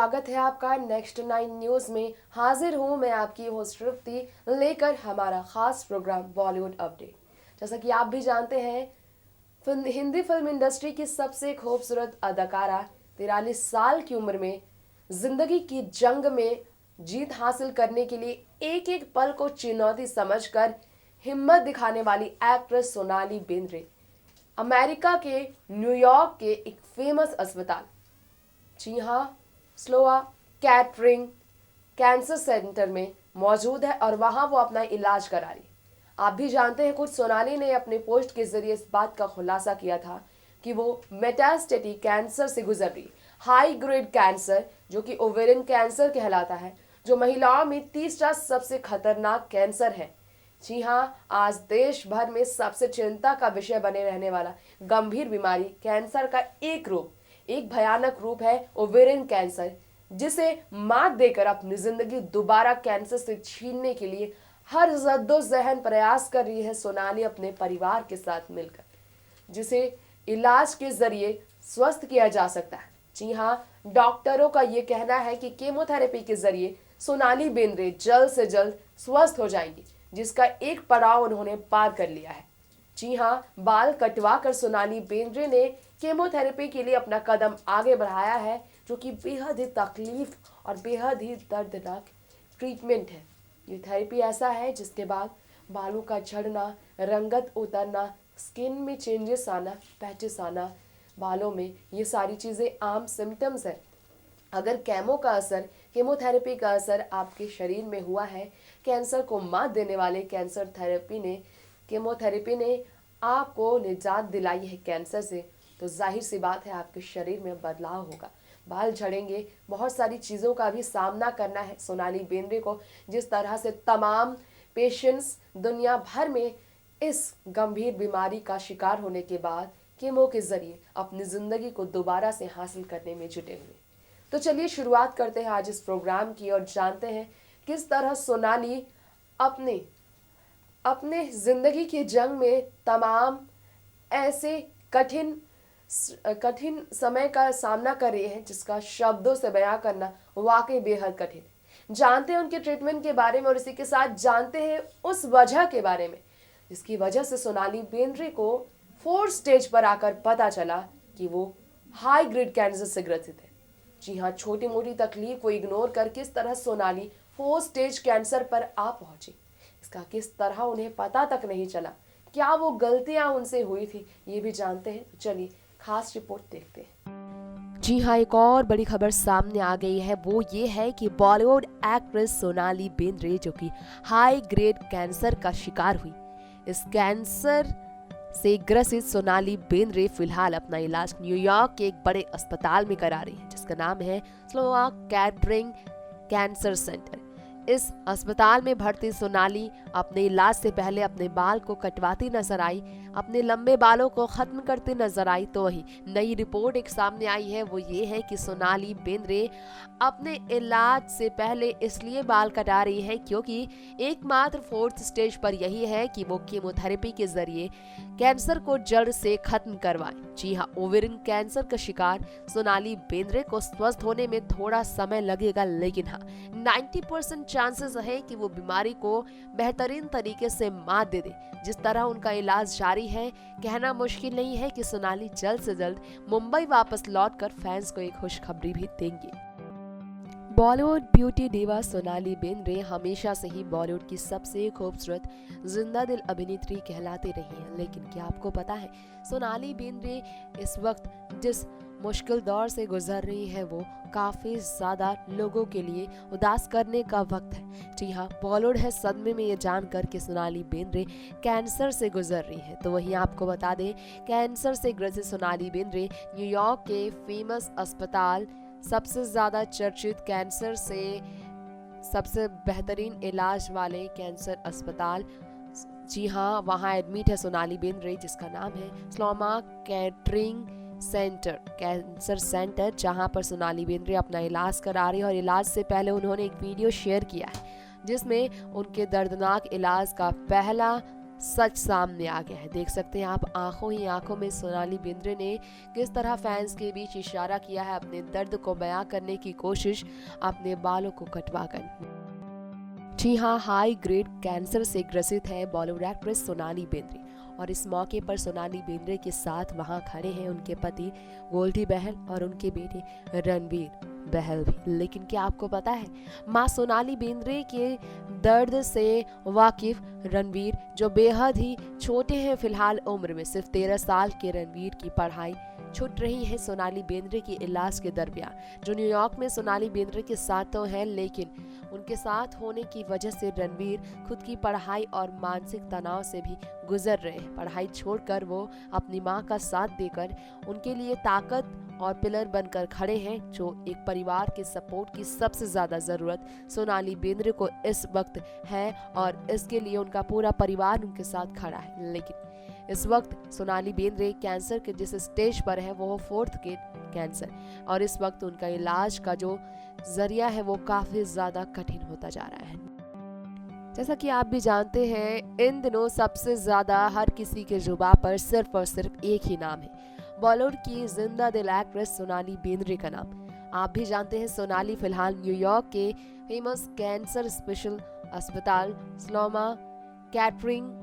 स्वागत है आपका नेक्स्ट 9 न्यूज में। हाजिर हूं मैं आपकी होस्ट तृप्ति लेकर हमारा खास प्रोग्राम बॉलीवुड अपडेट। जैसा कि आप भी जानते हैं, हिंदी फिल्म इंडस्ट्री की सबसे खूबसूरत अदाकारा 43 साल की उम्र में जिंदगी की जंग में जीत हासिल करने के लिए एक एक पल को चुनौती समझकर हिम्मत दिखाने वाली एक्ट्रेस सोनाली बेंद्रे अमेरिका के न्यूयॉर्क के एक फेमस अस्पताल, जी हाँ, स्लोआ कैटरिंग कैंसर सेंटर में मौजूद है और वहां वो अपना इलाज करा रही। आप भी जानते हैं, खुद सोनाली ने अपने पोस्ट के जरिए इस बात का खुलासा किया था कि वो मेटास्टेटिक कैंसर से गुजर रही, हाई ग्रेड कैंसर जो कि ओवेरियन कैंसर कहलाता है, जो महिलाओं में तीसरा सबसे खतरनाक कैंसर है। जी हाँ, आज देश भर में सबसे चिंता का विषय बने रहने वाला गंभीर बीमारी कैंसर का एक भयानक रूप है ओवेरियन कैंसर, जिसे मात देकर अपनी जिंदगी दोबारा कैंसर से छीनने के लिए हर जद्दोजहद प्रयास कर रही है सोनाली अपने परिवार के साथ मिलकर, जिसे इलाज के जरिए स्वस्थ किया जा सकता है। जी हाँ, डॉक्टरों का ये कहना है कि केमोथेरेपी के जरिए सोनाली बेंद्रे जल्द से जल्द स्वस्थ हो जाएंगी, जिसका एक पड़ाव उन्होंने पार कर लिया है। जी हाँ, बाल कटवा कर सोनाली बेंद्रे ने केमोथेरेपी के लिए अपना कदम आगे बढ़ाया है, जो कि बेहद ही तकलीफ और बेहद ही दर्दनाक ट्रीटमेंट है। ये थेरेपी ऐसा है जिसके बाद बालों का झड़ना, रंगत उतरना, स्किन में चेंजेस आना, पैचेस आना बालों में, ये सारी चीज़ें आम सिम्टम्स है। अगर केमोथेरेपी का असर आपके शरीर में हुआ है, कैंसर को मात देने वाले केमोथेरेपी ने आपको निजात दिलाई है कैंसर से, तो जाहिर सी बात है आपके शरीर में बदलाव होगा, बाल झड़ेंगे, बहुत सारी चीज़ों का भी सामना करना है सोनाली बेंद्रे को। जिस तरह से तमाम पेशेंट्स दुनिया भर में इस गंभीर बीमारी का शिकार होने के बाद कीमो के जरिए अपनी ज़िंदगी को दोबारा से हासिल करने में जुटे हुए। तो चलिए शुरुआत करते हैं आज इस प्रोग्राम की और जानते हैं किस तरह सोनाली अपने जिंदगी की जंग में तमाम ऐसे कठिन समय का सामना कर रही है, जिसका शब्दों से बयां करना वाकई बेहद कठिन है। जानते हैं उनके ट्रीटमेंट के बारे में और इसी के साथ जानते हैं उस वजह के बारे में जिसकी वजह से सोनाली बेंद्रे को 4th स्टेज पर आकर पता चला कि वो हाई ग्रेड कैंसर से ग्रसित है। जी हाँ, छोटी मोटी तकलीफ को इग्नोर कर किस तरह सोनाली 4th स्टेज कैंसर पर आ पहुंची, इसका किस तरह उन्हें पता तक नहीं चला, क्या वो गलतियां उनसे हुई थी, ये भी जानते हैं। चलिए खास रिपोर्ट देखते हैं। जी हाँ, एक और बड़ी खबर सामने आ गई है, वो ये है कि बॉलीवुड एक्ट्रेस सोनाली बेंद्रे जो कि हाई ग्रेड कैंसर का शिकार हुई, इस कैंसर से ग्रसित सोनाली बेंद्रे फिलहाल अपना इलाज न्यूयॉर्क के एक बड़े अस्पताल में करा रही है, जिसका नाम है स्लोआ कैटरिंग कैंसर सेंटर। इस अस्पताल में भर्ती सोनाली अपने इलाज से पहले अपने बाल को कटवाती नजर आई, अपने लंबे बालों को खत्म करती नजर आई। तो वही नई रिपोर्ट एक सामने आई है, वो ये है कि सोनाली बेंद्रे अपने इलाज से पहले इसलिए बाल कटा रही है क्योंकि एकमात्र 4th स्टेज पर यही है कि वो कीमोथेरेपी के जरिए कैंसर को जड़ से खत्म करवाए। जी हाँ, ओवेरियन कैंसर का शिकार सोनाली बेंद्रे को स्वस्थ होने में थोड़ा समय लगेगा, लेकिन हाँ 90% चांसेस है कि वो बीमारी को बेहतरीन तरीके से मात दे दे। जिस तरह उनका इलाज जारी है, कहना मुश्किल नहीं है कि सोनाली जल्द से जल्द मुंबई वापस लौटकर फैंस को एक खुशखबरी भी देंगे। बॉलीवुड ब्यूटी डिवा सोनाली बेंद्रे हमेशा से ही बॉलीवुड की सबसे खूबसूरत जिंदा दिल अभिनेत्री कहलाती रही हैं, लेकिन क्या आपको पता है सोनाली बेंद्रे इस वक्त जिस मुश्किल दौर से गुजर रही है, वो काफी ज्यादा लोगों के लिए उदास करने का वक्त है। जी हाँ, बॉलीवुड है सदमे में ये जानकर कि सोनाली बेंद्रे कैंसर से गुजर रही है। तो वहीं आपको बता दें, कैंसर से ग्रसित सोनाली बेंद्रे न्यूयॉर्क के फेमस अस्पताल, सबसे ज्यादा चर्चित कैंसर से सबसे बेहतरीन इलाज वाले कैंसर अस्पताल, जी हाँ, वहाँ एडमिट है सोनाली बेंद्रे, जिसका नाम है स्लोमा कैटरिंग कैंसर सेंटर, जहां पर सोनाली बेंद्रे अपना इलाज करा रही है। और इलाज से पहले उन्होंने एक वीडियो शेयर किया है जिसमें उनके दर्दनाक इलाज का पहला सच सामने आ गया है। देख सकते हैं आप आंखों ही आंखों में सोनाली बेंद्रे ने किस तरह फैंस के बीच इशारा किया है, अपने दर्द को बयां करने की कोशिश अपने बालों को कटवाकर। जी हाँ, हाई ग्रेड कैंसर से ग्रसित है बॉलीवुड एक्ट्रेस सोनाली बेंद्रे और इस मौके पर सोनाली बेंद्रे के साथ वहां खड़े हैं उनके पति गोल्डी बहल और उनके बेटे रणवीर बहल भी। लेकिन क्या आपको पता है, मां सोनाली बेंद्रे के दर्द से वाकिफ रणवीर, जो बेहद ही छोटे हैं फिलहाल उम्र में, सिर्फ 13 साल के रणवीर की पढ़ाई छूट रही है सोनाली बेंद्रे के इलाज के दरमियान, जो न्यूयॉर्क में सोनाली बेंद्रे के साथ तो है, लेकिन उनके साथ होने की वजह से रणवीर खुद की पढ़ाई और मानसिक तनाव से भी गुजर रहे हैं। पढ़ाई छोड़कर वो अपनी मां का साथ देकर उनके लिए ताकत और पिलर बनकर खड़े हैं, जो एक परिवार के सपोर्ट की सबसे ज्यादा जरूरत सोनाली बेंद्रे को इस वक्त है और इसके लिए उनका पूरा परिवार उनके साथ खड़ा है। लेकिन इस वक्त सोनाली बेंद्रे कैंसर के जिस स्टेज पर है वो 4th कैंसर, और इस वक्त उनका इलाज का जो जरिया है वो काफी ज्यादा कठिन होता जा रहा है। जैसा कि आप भी जानते हैं, इन दिनों सबसे ज्यादा हर किसी के जुबान पर सिर्फ और सिर्फ एक ही नाम है, बॉलीवुड की जिंदा दिल एक्ट्रेस सोनाली बेंद्रे का नाम। आप भी जानते हैं सोनाली फिलहाल न्यूयॉर्क के फेमस कैंसर स्पेशल अस्पताल स्लोमा कैटरिंग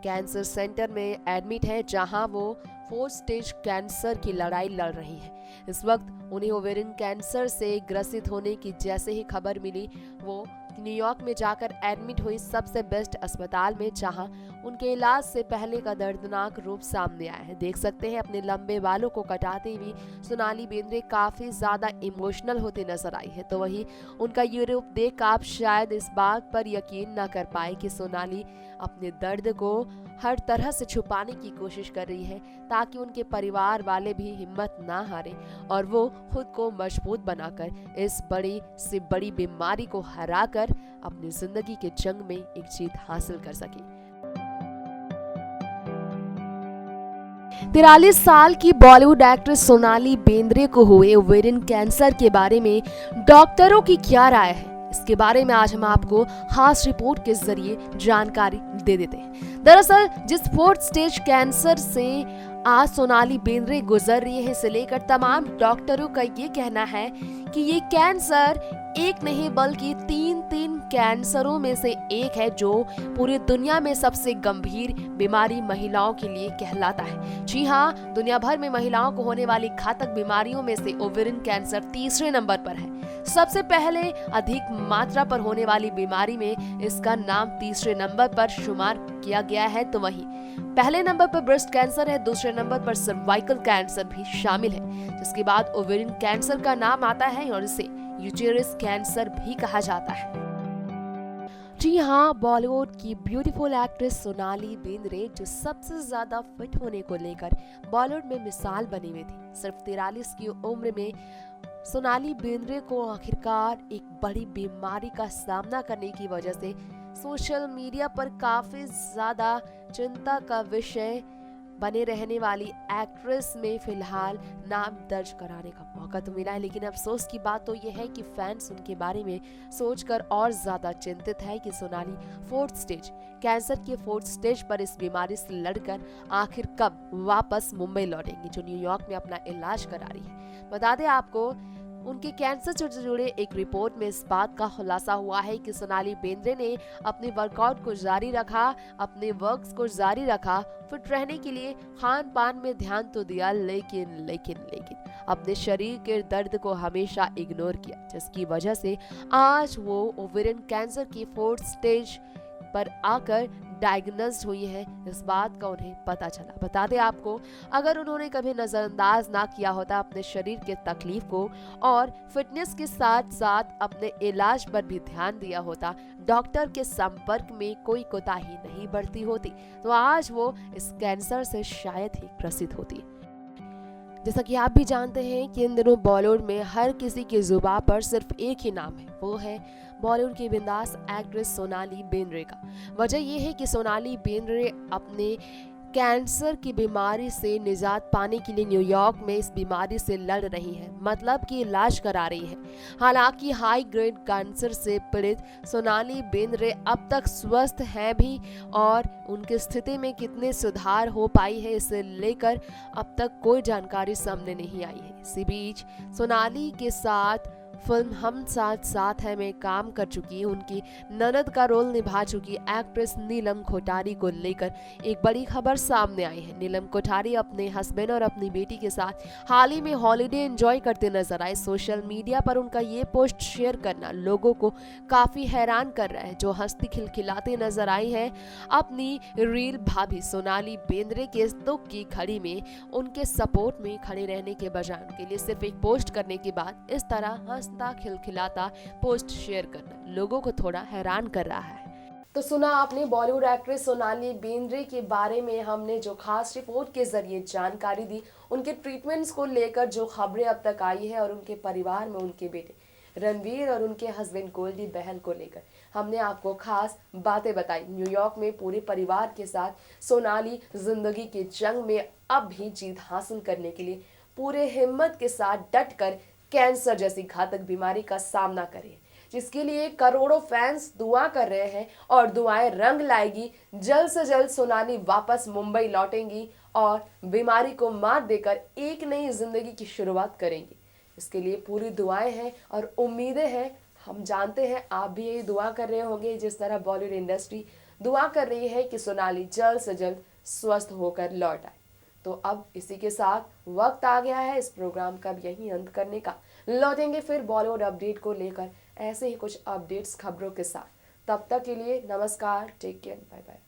कैंसर सेंटर में एडमिट है, जहां वो 4th स्टेज कैंसर की लड़ाई लड़ रही है। इस वक्त उन्हें ओवेरियन कैंसर से ग्रसित होने की जैसे ही खबर मिली, वो न्यूयॉर्क में जाकर एडमिट हुई सबसे बेस्ट अस्पताल में, जहां उनके इलाज से पहले का दर्दनाक रूप सामने आया है। देख सकते हैं अपने लंबे बालों को कटाते हुए सोनाली बेंद्रे काफी ज्यादा इमोशनल होते नजर आई है। तो वहीं उनका ये रूप देख आप शायद इस बात पर यकीन न कर पाए कि सोनाली अपने दर्द को हर तरह से छुपाने की कोशिश कर रही है, ताकि उनके परिवार वाले भी हिम्मत ना हारे और वो खुद को मजबूत बनाकर इस बड़ी से बड़ी बीमारी को हराकर अपनी जिंदगी के जंग में एक जीत हासिल कर सके। 43 साल की बॉलीवुड एक्ट्रेस सोनाली बेंद्रे को हुए ओवेरियन कैंसर के बारे में डॉक्टरों की क्या राय है, इसके बारे में आज हम आपको खास रिपोर्ट के जरिए जानकारी दे देते हैं। दरअसल जिस 4th स्टेज कैंसर से आज सोनाली बेंद्रे गुजर रही है, इसे लेकर तमाम डॉक्टरों का ये कहना है कि ये कैंसर एक नहीं बल्कि 3 कैंसरों में से एक है, जो पूरी दुनिया में सबसे गंभीर बीमारी महिलाओं के लिए कहलाता है। जी हाँ, दुनिया भर में महिलाओं को होने वाली घातक बीमारियों में से ओवेरियन कैंसर 3रे नंबर पर है। सबसे पहले अधिक मात्रा पर होने वाली बीमारी में इसका नाम 3रे नंबर पर शुमार किया गया है। तो वहीं पहले नंबर पर ब्रेस्ट कैंसर है, दूसरे नंबर पर सर्वाइकल कैंसर भी शामिल है, जिसके बाद ओवेरियन कैंसर का नाम आता है और इसे यूटेरस कैंसर भी कहा जाता है। जी हाँ, बॉलीवुड की ब्यूटीफुल एक्ट्रेस सोनाली बेंद्रे, जो सबसे ज्यादा फिट होने को लेकर बॉलीवुड में मिसाल बनी हुई थी, सिर्फ 43 की उम्र में सोनाली बेंद्रे को आखिरकार एक बड़ी बीमारी का सामना करने की वजह से सोशल मीडिया पर काफी ज्यादा चिंता का विषय बने रहने वाली एक्ट्रेस में फिलहाल नाम दर्ज कराने का मौका तो मिला है। लेकिन अफसोस की बात तो यह है कि फैंस उनके बारे में सोचकर और ज्यादा चिंतित है कि सोनाली 4th स्टेज कैंसर के 4th स्टेज पर इस बीमारी से लड़कर आखिर कब वापस मुंबई लौटेंगी, जो न्यूयॉर्क में अपना इलाज करा रही है। बता दें आपको, उनके कैंसर से जुड़े एक रिपोर्ट में इस बात का खुलासा हुआ है कि सोनाली बेंद्रे ने अपने वर्कआउट को जारी रखा, अपने वर्क्स को जारी रखा, फिट रहने के लिए खान पान में ध्यान तो दिया, लेकिन अपने शरीर के दर्द को हमेशा इग्नोर किया, जिसकी वजह से आज वो ओवेरियन कैंसर की 4th स्टेज पर आकर डायग्नोस्ड हुई है। इस बात का उन्हें पता चला। बता दें आपको, अगर उन्होंने कभी नजरअंदाज ना किया होता अपने शरीर के तकलीफ को और फिटनेस के साथ साथ अपने इलाज पर भी ध्यान दिया होता, डॉक्टर के संपर्क में कोई कोताही नहीं बरती होती, तो आज वो इस कैंसर से शायद ही ग्रसित होती। जैसा कि आप भी जानते हैं कि इन दिनों बॉलीवुड में हर किसी की जुबान पर सिर्फ एक ही नाम है, वो है बॉलीवुड की बिंदास एक्ट्रेस सोनाली बेंद्रे का। वजह यह है कि सोनाली बेंद्रे अपने कैंसर की बीमारी से निजात पाने के लिए न्यूयॉर्क में इस बीमारी से लड़ रही है, मतलब कि इलाज करा रही है। हालांकि हाई ग्रेड कैंसर से पीड़ित सोनाली बेंद्रे अब तक स्वस्थ हैं भी, और उनकी स्थिति में कितने सुधार हो पाई है इसे लेकर अब तक कोई जानकारी सामने नहीं आई है। इसी बीच सोनाली के साथ फिल्म हम साथ साथ है में काम कर चुकी उनकी ननद का रोल निभा चुकी एक्ट्रेस नीलम कोठारी को लेकर एक बड़ी खबर सामने आई है। नीलम कोठारी अपने हस्बैंड और अपनी बेटी के साथ हाल ही में हॉलिडे एंजॉय करते नजर आए। सोशल मीडिया पर उनका ये पोस्ट शेयर करना लोगों को काफी हैरान कर रहा है। जो हंसती खिलखिलाते नजर आई है अपनी रील भाभी सोनाली बेंद्रे के दुख की घड़ी में उनके सपोर्ट में खड़े रहने के बजाय उनके लिए सिर्फ एक पोस्ट करने के बाद इस तरह हंसता खिलखिलाता पोस्ट शेयर करना लोगों को थोड़ा हैरान कर रहा है। तो सुना आपने बॉलीवुड एक्ट्रेस सोनाली बेंद्रे के बारे में हमने जो खास रिपोर्ट के जरिए जानकारी दी, उनके ट्रीटमेंट्स को लेकर जो खबरें अब तक आई है और उनके परिवार में उनके बेटे रणवीर और उनके हस्बैंड गोल्डी बहल को लेकर हमने आपको खास बातें बताई। न्यूयॉर्क में पूरे परिवार के साथ सोनाली जिंदगी की जंग में अब भी जीत हासिल करने के लिए पूरे हिम्मत के साथ डट कर कैंसर जैसी घातक बीमारी का सामना करें, जिसके लिए करोड़ों फैंस दुआ कर रहे हैं और दुआएं रंग लाएगी। जल्द से जल्द सोनाली वापस मुंबई लौटेंगी और बीमारी को मात देकर एक नई जिंदगी की शुरुआत करेंगी। इसके लिए पूरी दुआएं हैं और उम्मीदें हैं। हम जानते हैं आप भी यही दुआ कर रहे होंगे, जिस तरह बॉलीवुड इंडस्ट्री दुआ कर रही है कि सोनाली जल्द से जल्द स्वस्थ होकर लौट आए। तो अब इसी के साथ वक्त आ गया है इस प्रोग्राम का यहीं अंत करने का। लौटेंगे फिर बॉलीवुड अपडेट को लेकर ऐसे ही कुछ अपडेट्स खबरों के साथ। तब तक के लिए नमस्कार, टेक केयर, बाय बाय।